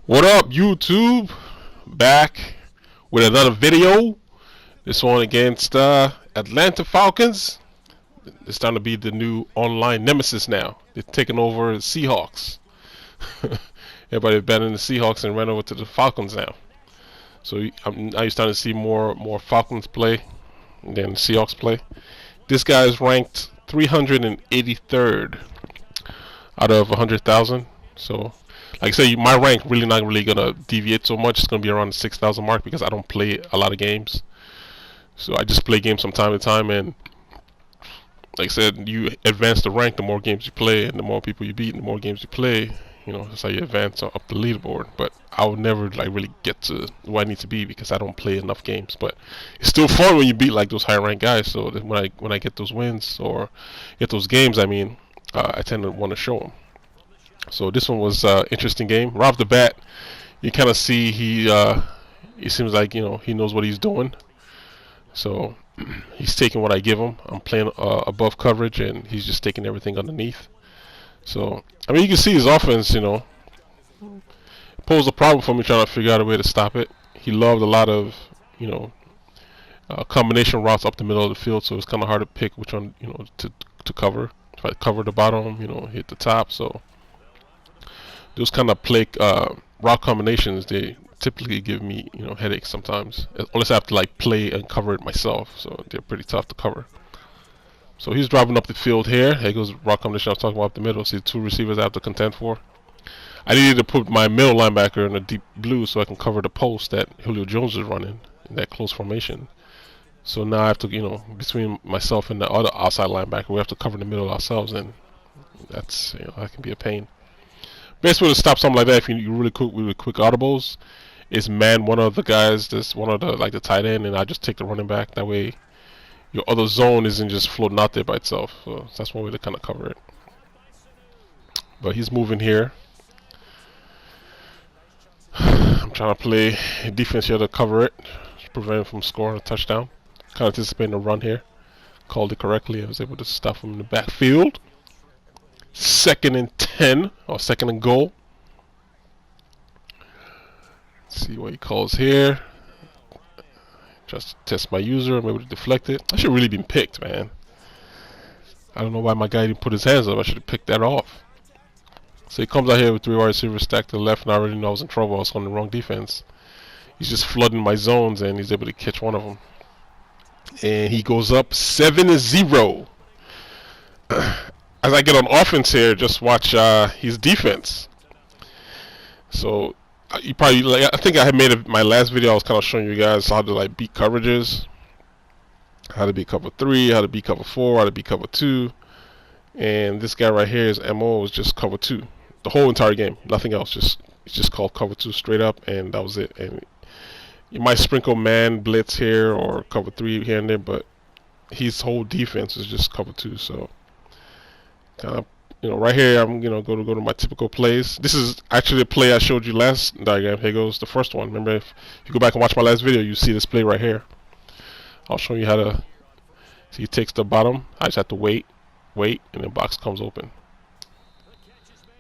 What up, YouTube? Back with another video. This one against Atlanta Falcons. It's starting to be the new online nemesis now. They're taking over the Seahawks. Everybody abandoned the Seahawks and ran over to the Falcons now. So now you're starting to see more Falcons play than Seahawks play. This guy is ranked 383rd out of 100,000. So, like I say, my rank really not really gonna deviate so much. It's gonna be around the 6,000 mark because I don't play a lot of games. So I just play games from time to time, and like I said, you advance the rank the more games you play, and the more people you beat, and the more games you play. You know, that's how you advance up the leaderboard. But I would never like really get to where I need to be because I don't play enough games. But it's still fun when you beat like those high ranked guys. So that when I get those wins or get those games, I mean, I tend to want to show them. So this one was an interesting game. Right off the bat, you kind of see he seems like, you know, he knows what he's doing. So he's taking what I give him. I'm playing above coverage, and he's just taking everything underneath. So I mean, you can see his offense, you know, posed a problem for me trying to figure out a way to stop it. He loved a lot of, you know, combination routes up the middle of the field, so it's kind of hard to pick which one, you know, to cover. If I cover the bottom, you know, hit the top. So those kind of play route combinations, they typically give me, you know, headaches sometimes, unless I have to like play and cover it myself. So they're pretty tough to cover. So he's driving up the field here. Here goes route combination I was talking about up the middle. See, two receivers I have to contend for. I needed to put my middle linebacker in the deep blue so I can cover the post that Julio Jones is running in that close formation. So now I have to, you know, between myself and the other outside linebacker, we have to cover the middle ourselves, and that's, you know, that can be a pain. Best way to stop something like that, if you really quick audibles, is man one of the guys, this one of the like the tight end, and I just take the running back. That way, your other zone isn't just floating out there by itself. So that's one way to kind of cover it. But he's moving here. I'm trying to play defense here to cover it, prevent him from scoring a touchdown. Kind of anticipating a run here. Called it correctly. I was able to stop him in the backfield. 2nd and 10, or 2nd and goal. Let's see what he calls here. Just to test my user. I'm able to deflect it. I should really been picked, man. I don't know why my guy didn't put his hands up. I should have picked that off. So he comes out here with 3 wide receivers stacked to the left, and I already know I was in trouble. I was on the wrong defense. He's just flooding my zones, and he's able to catch one of them. And he goes up 7-0. As I get on offense here, just watch his defense. So you probably, like, I think I had made my last video. I was kind of showing you guys how to like beat coverages, how to beat cover 3, how to beat cover 4, how to beat cover 2. And this guy right here, his MO was just cover 2, the whole entire game, nothing else. It's just called cover 2 straight up, and that was it. And you might sprinkle man blitz here or cover 3 here and there, but his whole defense is just cover 2. So kind of, you know, right here I'm, you know, go to my typical plays. This is actually a play I showed you last diagram. Here goes the first one. Remember, if you go back and watch my last video, you see this play right here. I'll show you how to see. He takes the bottom. I just have to wait, and the box comes open.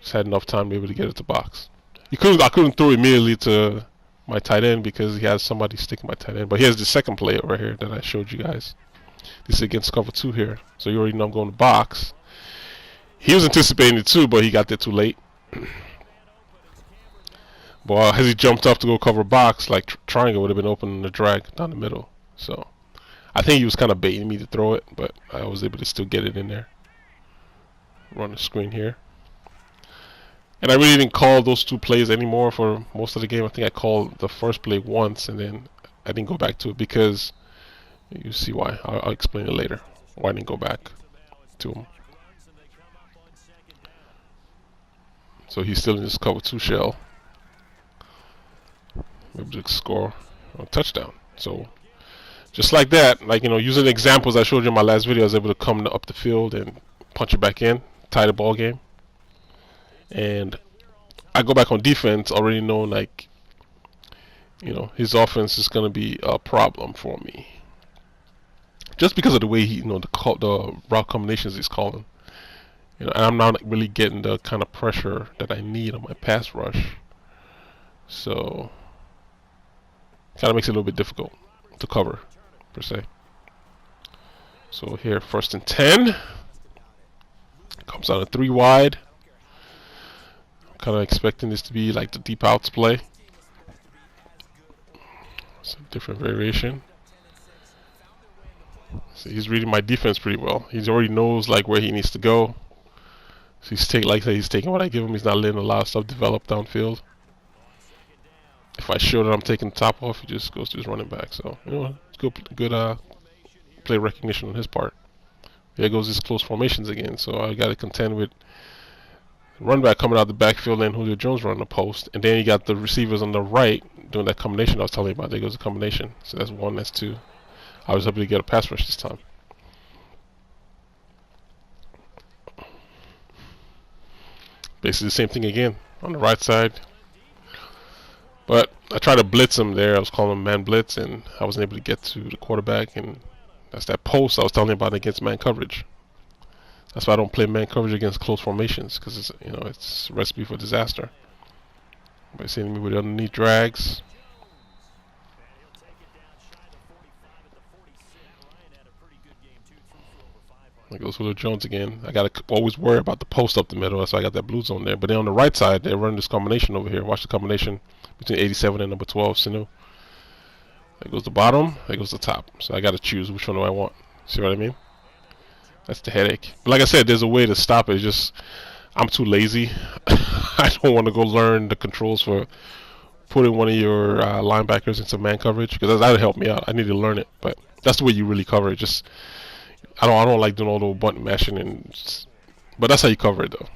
Just had enough time to be able to get it to box. I couldn't throw immediately to my tight end because he has somebody sticking my tight end. But here's the second play right here that I showed you guys. This is against cover 2 here. So you already know I'm going to box. He was anticipating it too, but he got there too late. But as he jumped up to go cover box, like triangle would have been open in the drag down the middle. So I think he was kind of baiting me to throw it, but I was able to still get it in there. Run the screen here. And I really didn't call those 2 plays anymore for most of the game. I think I called the first play once, and then I didn't go back to it because you see why. I'll explain it later. Why I didn't go back to him. So he's still in this cover 2 shell. Able to score a touchdown. So just like that, like, you know, using the examples I showed you in my last video, I was able to come up the field and punch it back in, tie the ball game. And I go back on defense already knowing, like, you know, his offense is going to be a problem for me. Just because of the way he, you know, the route combinations he's calling. You know, and I'm not really getting the kind of pressure that I need on my pass rush. So kind of makes it a little bit difficult to cover per se. So here, 1st and 10. Comes out a 3 wide. Kind of expecting this to be like the deep outs play. It's a different variation. So he's reading my defense pretty well. He already knows like where he needs to go. So he's taking what I give him. He's not letting a lot of stuff develop downfield. If I show that I'm taking the top off, he just goes to his running back. So you know, it's good play recognition on his part. There goes his close formations again. So I got to contend with run back coming out the backfield and Julio Jones running the post, and then you got the receivers on the right doing that combination I was telling you about. There goes the combination. So that's 1, that's 2. I was able to get a pass rush this time. Basically the same thing again on the right side. But I tried to blitz him there. I was calling him man blitz, and I wasn't able to get to the quarterback. And that's that post I was telling you about against man coverage. That's why I don't play man coverage against close formations, because it's, you know, it's a recipe for disaster. By seeing me with underneath drags. There goes Julio Jones again. I gotta always worry about the post up the middle. That's why I got that blue zone there. But then on the right side, they're running this combination over here. Watch the combination between 87 and number 12, Sanu. There goes the bottom. There goes the top. So I gotta choose which one do I want. See what I mean? That's the headache. But like I said, there's a way to stop it. It's just I'm too lazy. I don't want to go learn the controls for putting one of your linebackers into man coverage, because that would help me out. I need to learn it. But that's the way you really cover it. Just I don't like doing all the button mashing but that's how you cover it though.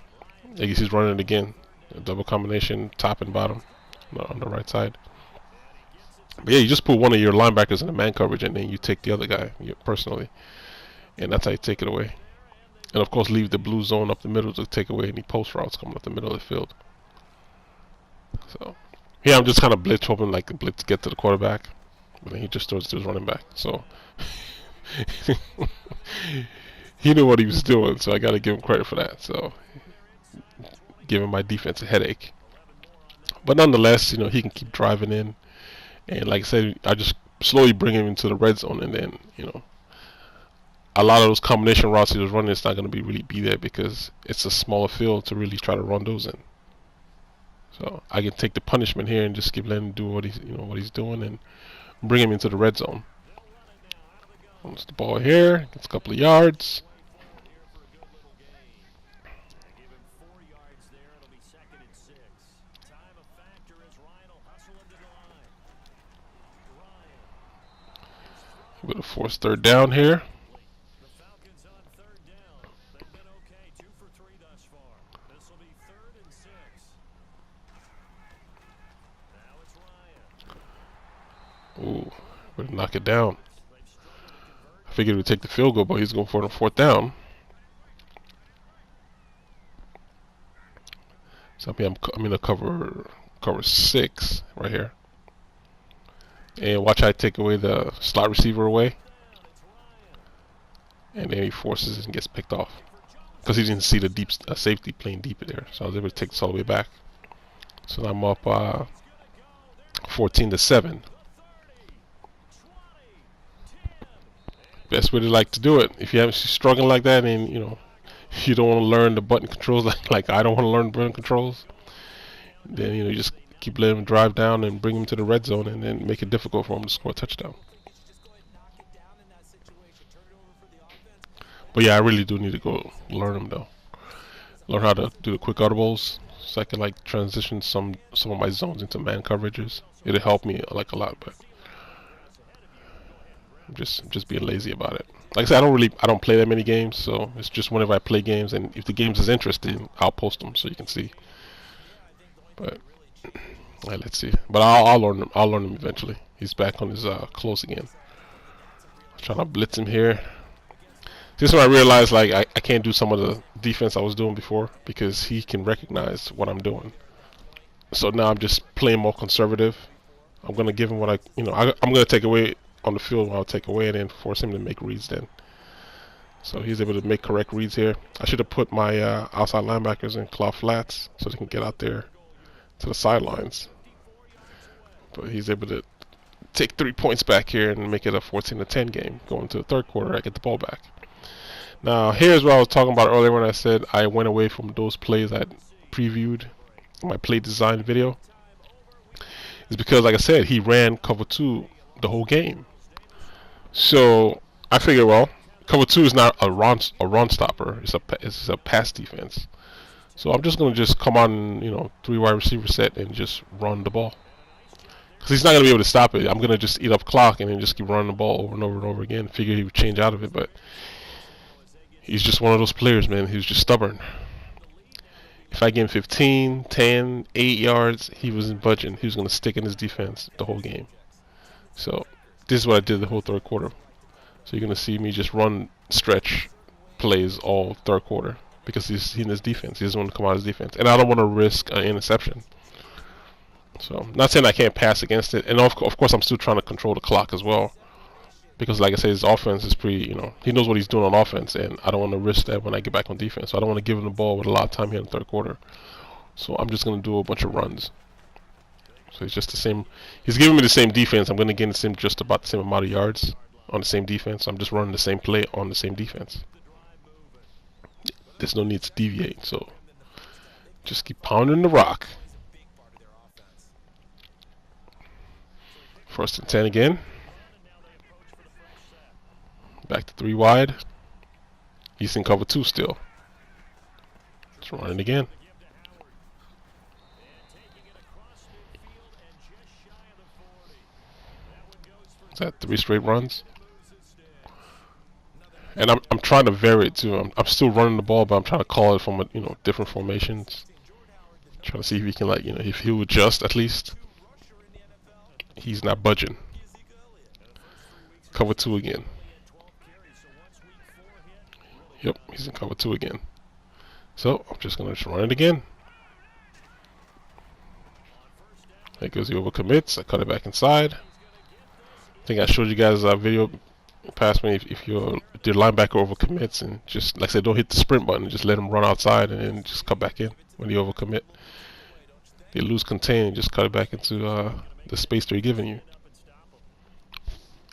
I guess he's running it again. A double combination, top and bottom on the right side. But yeah, you just put one of your linebackers in the man coverage and then you take the other guy personally. And that's how you take it away. And of course leave the blue zone up the middle to take away any post routes coming up the middle of the field. So here I'm just kind of blitz, hoping like the blitz get to the quarterback. But then he just throws it to his running back. So he knew what he was doing, so I got to give him credit for that. So giving my defense a headache, but nonetheless, you know, he can keep driving in, and like I said, I just slowly bring him into the red zone, and then you know, a lot of those combination routes he was running, it's not going to really be there because it's a smaller field to really try to run those in. So I can take the punishment here and just keep letting him do what he's doing, and bring him into the red zone. Runs the ball here, gets a couple of yards. With a forced 3rd down here. Ooh, better knock it down. I figured we'd take the field goal, but he's going for it on 4th down. So I'm gonna cover 6 right here. And watch how I take away the slot receiver away. And then he forces it and gets picked off. Because he didn't see the deep safety playing deep there. So I was able to take this all the way back. So now I'm up 14-7. Best way to like to do it. If you haven't struggling like that, and you know you don't want to learn the button controls like I don't want to learn button controls, then you know you just keep letting him drive down and bring him to the red zone, and then make it difficult for him to score a touchdown. But yeah, I really do need to go learn them though. Learn how to do the quick audibles, so I can like transition some of my zones into man coverages. It'll help me like a lot, but I'm just being lazy about it. Like I said, I don't play that many games, so it's just whenever I play games, and if the games is interesting, I'll post them so you can see. But let's see. But I'll learn them. I'll learn them eventually. He's back on his close again. Trying to blitz him here. This is when I realized like I can't do some of the defense I was doing before because he can recognize what I'm doing. So now I'm just playing more conservative. I'm gonna give him what I'm gonna take away on the field. I'll take away and then force him to make reads then. So he's able to make correct reads here. I should have put my outside linebackers in claw flats so they can get out there to the sidelines. But he's able to take 3 points back here and make it a 14-10 game. Going to the third quarter, I get the ball back. Now, here's what I was talking about earlier when I said I went away from those plays I previewed in my play design video. It's because, like I said, he ran cover 2 the whole game. So I figured, well, cover 2 is not a run stopper. It's a pass defense. So I'm just gonna come on, 3 wide receiver set and just run the ball. Because he's not gonna be able to stop it. I'm gonna just eat up clock and then just keep running the ball over and over and over again. Figure he would change out of it, but he's just one of those players, man. He's just stubborn. If I give him 15, 10, 8 yards, he wasn't budging. He was going to stick in his defense the whole game. So this is what I did the whole third quarter. So you're going to see me just run stretch plays all third quarter because he's in his defense. He doesn't want to come out of his defense. And I don't want to risk an interception. So I'm not saying I can't pass against it. And of course, I'm still trying to control the clock as well. Because, like I said, his offense is pretty, he knows what he's doing on offense, and I don't want to risk that when I get back on defense. So I don't want to give him the ball with a lot of time here in the third quarter. So I'm just going to do a bunch of runs. So it's just the same. He's giving me the same defense. I'm going to get just about the same amount of yards on the same defense. I'm just running the same play on the same defense. There's no need to deviate. So just keep pounding the rock. 1st and 10 again. Back to 3 wide. He's in cover 2 still. Let's run it again. Is that 3 straight runs? And I'm trying to vary it too. I'm still running the ball, but I'm trying to call it from different formations. Trying to see if he can if he'll adjust at least. He's not budging. Cover 2 again. Yep, he's in cover 2 again. So I'm just gonna run it again. There goes the overcommits. I cut it back inside. I think I showed you guys a video past me. If your linebacker overcommits and just like I said, don't hit the sprint button. Just let him run outside and then just cut back in when they overcommit. They lose contain and just cut it back into the space they're giving you.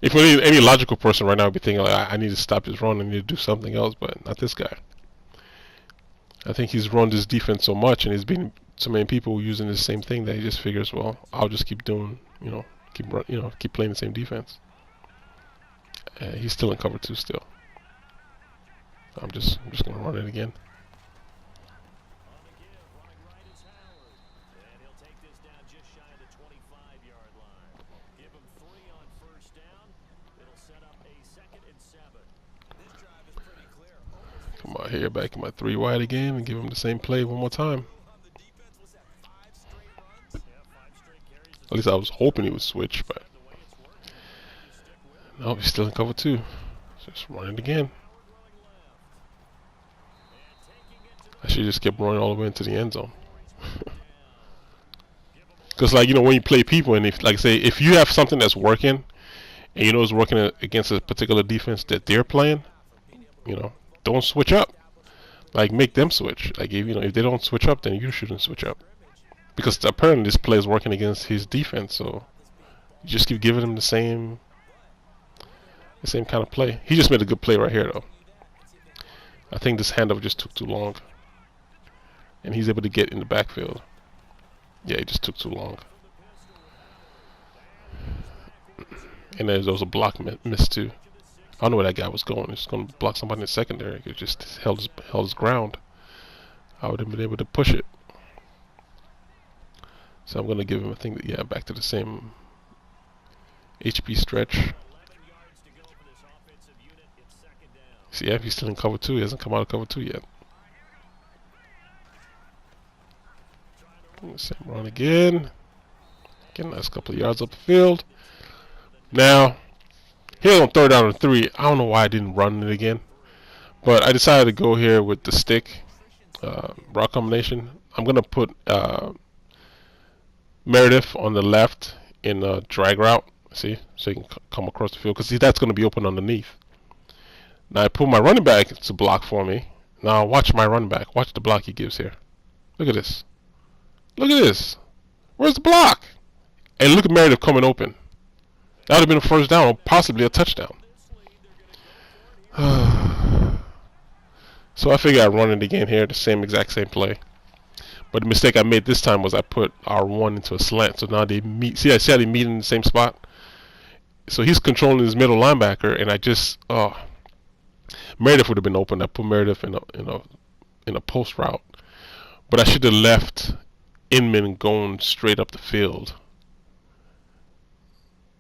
If any logical person right now would be thinking, like, I need to stop his run, I need to do something else, but not this guy. I think he's run this defense so much, and there's been so many people using the same thing that he just figures, well, I'll just keep doing, keep playing the same defense. He's still in cover 2 still. I'm just gonna run it again. Come out here, back in my 3 wide again, and give him the same play one more time. At least I was hoping he would switch, but no, he's still in cover 2. Just run it again. I should just kept running all the way into the end zone. Because, when you play people, and if you have something that's working, and it's working against a particular defense that they're playing, don't switch up. Make them switch. If they don't switch up, then you shouldn't switch up. Because apparently this play is working against his defense, so you just keep giving him the same kind of play. He just made a good play right here, though. I think this handoff just took too long, and he's able to get in the backfield. Yeah, it just took too long. And there was a block miss too. I don't know where that guy was going. He was going to block somebody in the secondary. He just held his ground. I would have been able to push it. So I'm going to give him, I think, back to the same HP stretch. See, yeah, he's still in cover 2. He hasn't come out of cover 2 yet. Same run again. Getting a nice couple of yards up the field. Now, here on 3rd down and 3, I don't know why I didn't run it again. But I decided to go here with the stick route combination. I'm going to put Meredith on the left in a drag route. See? So he can come across the field. Because that's going to be open underneath. Now I put my running back to block for me. Now watch my running back. Watch the block he gives here. Look at this. Look at this. Where's the block? And look at Meredith coming open. That would have been a first down or possibly a touchdown. So I figured I'd run it again here, the exact same play. But the mistake I made this time was I put R1 into a slant. So now they meet. See how they meet in the same spot? So he's controlling his middle linebacker, and I just Meredith would have been open. I put Meredith in a post route, but I should have left Inman going straight up the field.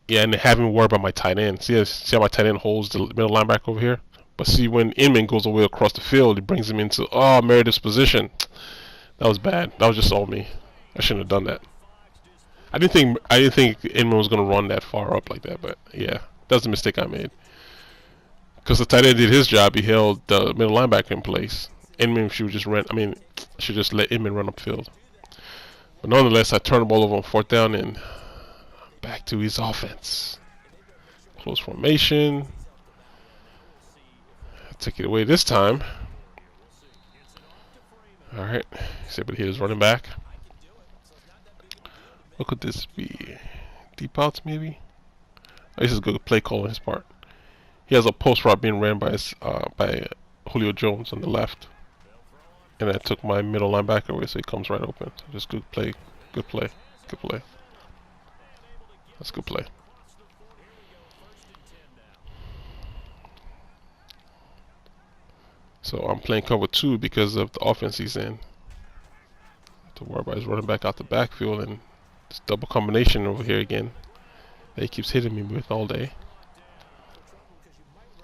Yeah, and having worry about my tight end. See how my tight end holds the middle linebacker over here? But see, when Inman goes away across the field, he brings him into Meredith's position. That was bad. That was just all me. I shouldn't have done that. I didn't think Inman was gonna run that far up like that. But yeah, that's the mistake I made. Because the tight end did his job. He held the middle linebacker in place. Inman should just should just let Inman run upfield. But nonetheless, I turned the ball over on 4th down and back to his offense. Close formation. Take it away this time. Alright. He's able to hit his running back. What could this be? Deep outs maybe? This is a good play call on his part. He has a post route being ran by Julio Jones on the left. And I took my middle linebacker away so he comes right open. So just good play. Good play. Good play. That's a good play. So I'm playing cover 2 because of the offense he's in. To worry about his running back out the backfield and this double combination over here again that he keeps hitting me with all day.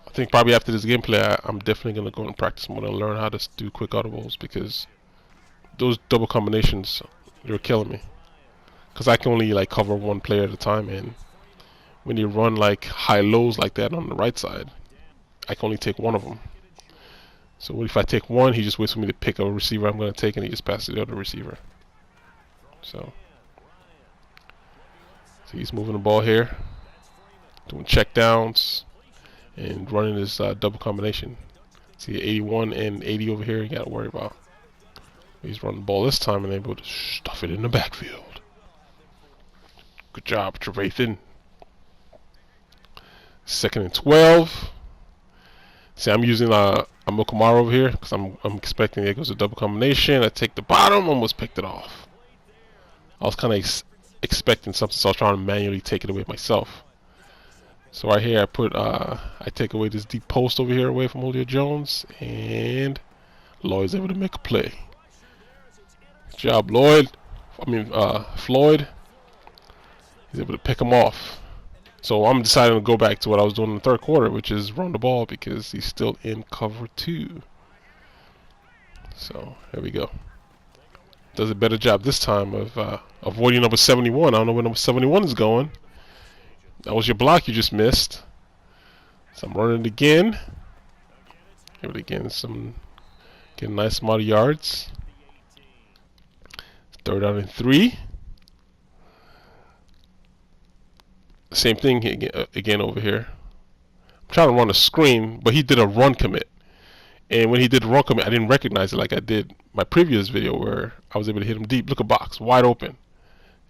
I think probably after this gameplay I'm definitely going to go and practice more and learn how to do quick audibles, because those double combinations, they're killing me. Because I can only like cover one player at a time, and when you run like high lows like that on the right side, I can only take one of them. So what if I take one, he just waits for me to pick a receiver I'm going to take, and he just passes the other receiver. So he's moving the ball here, doing check downs, and running this double combination. See 81 and 80 over here, you got to worry about. He's running the ball this time and able to stuff it in the backfield. Good job, Trevathan. 2nd and 12. See, I'm using Amukamara over here because I'm expecting there goes a double combination. I take the bottom, almost picked it off. I was kind of expecting something, so I was trying to manually take it away myself. So right here, I take away this deep post over here away from Julio Jones, and Lloyd's able to make a play. Good job, Floyd. He's able to pick him off. So I'm deciding to go back to what I was doing in the 3rd quarter, which is run the ball, because he's still in cover 2. So here we go. Does a better job this time of avoiding number 71. I don't know where number 71 is going. That was your block you just missed. So I'm running it again. Here it again. Get a nice amount of yards. 3rd down and 3. Same thing again over here. I'm trying to run a screen, but he did a run commit. And when he did the run commit, I didn't recognize it like I did my previous video where I was able to hit him deep. Look at box, wide open.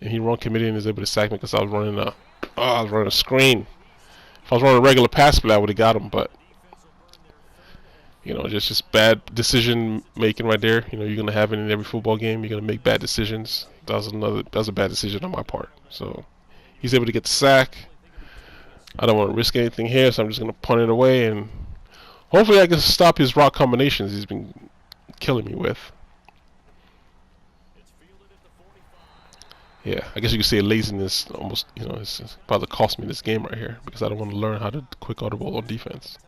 And he run committed and was able to sack me because I was running a screen. If I was running a regular pass play, I would have got him, but you know, just bad decision making right there. You know, you're gonna have it in every football game. You're gonna make bad decisions. That was a bad decision on my part. So he's able to get the sack. I don't want to risk anything here, so I'm just gonna punt it away, and hopefully I can stop his route combinations he's been killing me with. Yeah, I guess you could say laziness almost, you know, it's probably cost me this game right here, because I don't want to learn how to quick audible on defense.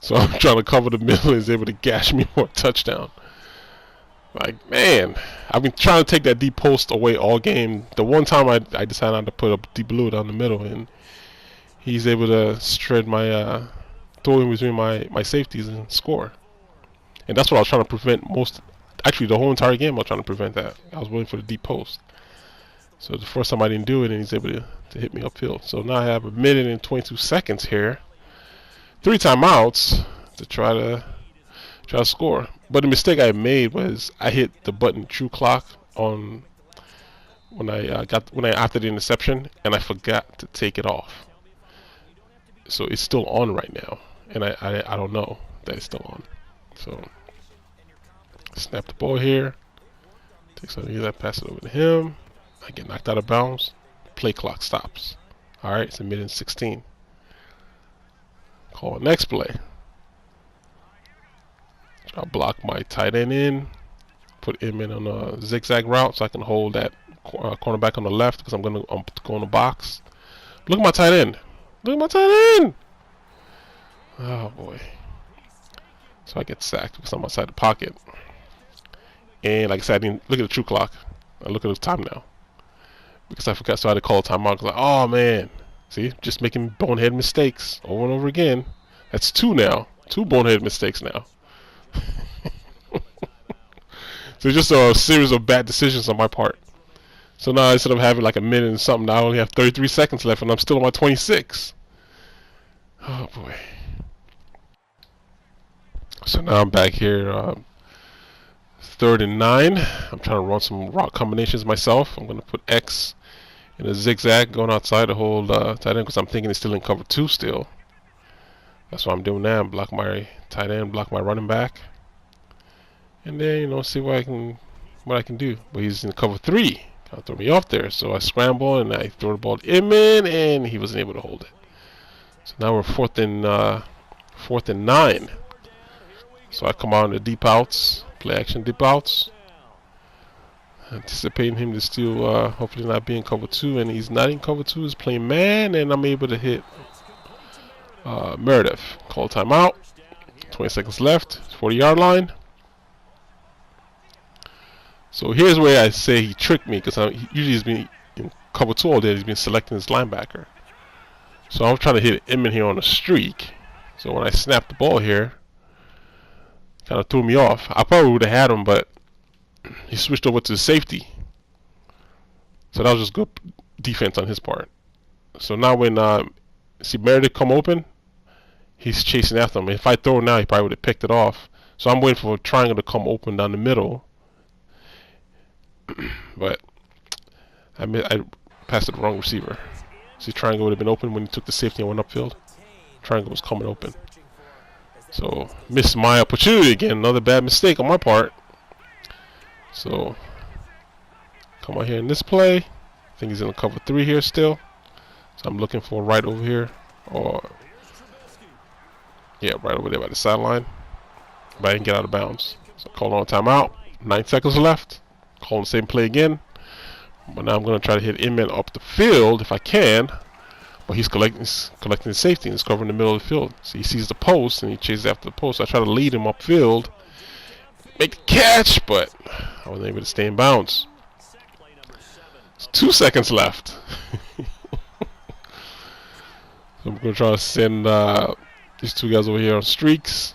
So I'm trying to cover the middle and is able to gash me for a touchdown. Like, man, I've been trying to take that deep post away all game. The one time I decided not to put a deep blue down the middle, and he's able to shred my throw in between my safeties and score. And that's what I was trying to prevent actually the whole entire game. I was trying to prevent that. I was waiting for the deep post. So the first time I didn't do it, and he's able to hit me upfield. So now I have 1 minute and 22 seconds here. 3 timeouts to try to score. But the mistake I made was I hit the button true clock on when I after the interception, and I forgot to take it off. So it's still on right now, and I don't know that it's still on. So snap the ball here. Take some of that, pass it over to him. I get knocked out of bounds. Play clock stops. All right, it's a minute and 16. Call next play. I'll block my tight end in. Put him in on a zigzag route so I can hold that cornerback on the left because I'm going to go in the box. Look at my tight end. Look at my tight end. Oh, boy. So I get sacked because I'm outside the pocket. And like I said, I didn't look at the true clock. I look at the time now. Because I forgot, so I had to call a timeout. Like, oh, man. See, just making bonehead mistakes over and over again. That's 2 now. 2 bonehead mistakes now. So it's just a series of bad decisions on my part. So now instead of having like a minute and something, now I only have 33 seconds left and I'm still on my 26. Oh boy. So now I'm back here, 3rd and 9. I'm trying to run some route combinations myself. I'm going to put X in a zigzag going outside to hold tight end because I'm thinking it's still in cover 2 still. That's what I'm doing now. Block my tight end, block my running back. And then, you know, see what I can do. But he's in cover 3. Kind of throw me off there. So I scramble and I throw the ball to him in, and he wasn't able to hold it. So now we're 4th and 9. So I come out in the deep outs, play action deep outs. Anticipating him to still hopefully not be in cover 2, and he's not in cover 2. He's playing man, and I'm able to hit Meredith. Call timeout. 20 seconds left. 40-yard line. So here's where I say he tricked me, because usually he's been in cover 2 all day. He's been selecting his linebacker. So I'm trying to hit him in here on a streak. So when I snapped the ball here, kind of threw me off. I probably would have had him, but he switched over to safety. So that was just good defense on his part. So now when see Meredith come open, he's chasing after him. If I throw now, he probably would have picked it off. So I'm waiting for a triangle to come open down the middle. But I passed it the wrong receiver. See, triangle would have been open when he took the safety and went upfield. Triangle was coming open. So missed my opportunity again. Another bad mistake on my part. So come out here in this play. I think he's in the cover 3 here still. So I'm looking for right over here, or yeah, right over there by the sideline. But I didn't get out of bounds. So call on a timeout. 9 seconds left. Call the same play again. But now I'm going to try to hit Inman up the field if I can. But he's collecting his safety and he's covering the middle of the field. So he sees the post and he chases after the post. So I try to lead him upfield, make the catch, but I wasn't able to stay in bounds. It's 2 seconds left. So I'm going to try to send these 2 guys over here on streaks.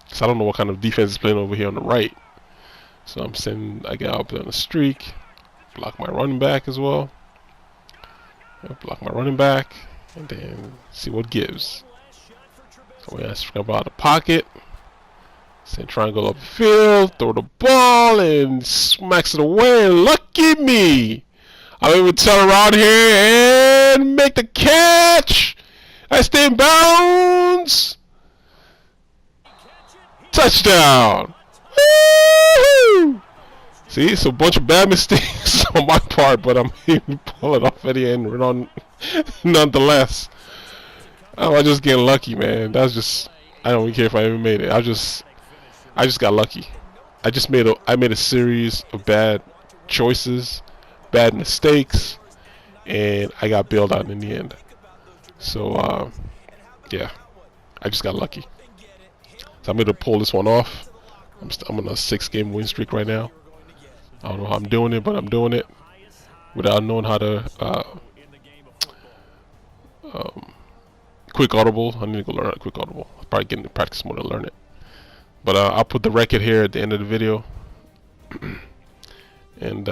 Because I don't know what kind of defense is playing over here on the right. So I'm sending a guy up there on a streak. Block my running back as well. Block my running back. And then see what gives. So we scramble out of the pocket. Send triangle up the field. Throw the ball and smacks it away. Lucky me! I'm able to turn around here and make the catch. I stay in bounds. Touchdown! Woo-hoo! See, it's a bunch of bad mistakes on my part, but I'm able to pull it off at the end nonetheless. Oh, I just getting lucky, man. That's just, I don't even care if I ever made it. I just got lucky. I made a series of bad choices, bad mistakes, and I got bailed out in the end. So yeah, I just got lucky. So I'm able to pull this one off. I'm on a 6-game win streak right now. I don't know how I'm doing it, but I'm doing it without knowing how to quick audible. I need to go learn how to quick audible. I'll probably get into practice more to learn it. But I'll put the record here at the end of the video, and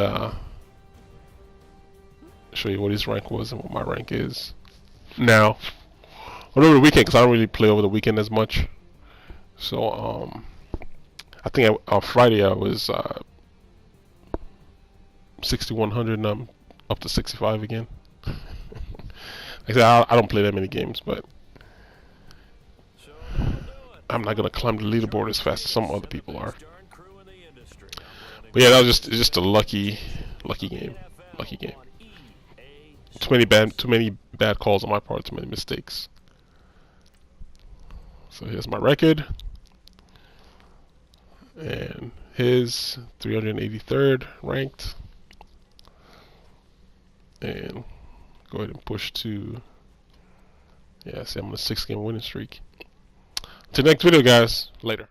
show you what his rank was and what my rank is now. Over the weekend, because I don't really play over the weekend as much. So I think on Friday I was 6,100, and I'm up to 65 again. Like I said, I don't play that many games, but I'm not gonna climb the leaderboard as fast as some other people are. But yeah, that was just a lucky game. Lucky game. Too many bad calls on my part. Too many mistakes. So here's my record, and his 383rd ranked, and go ahead and push to, yeah, see, I'm on a 6-game winning streak. Till next video, guys. Later.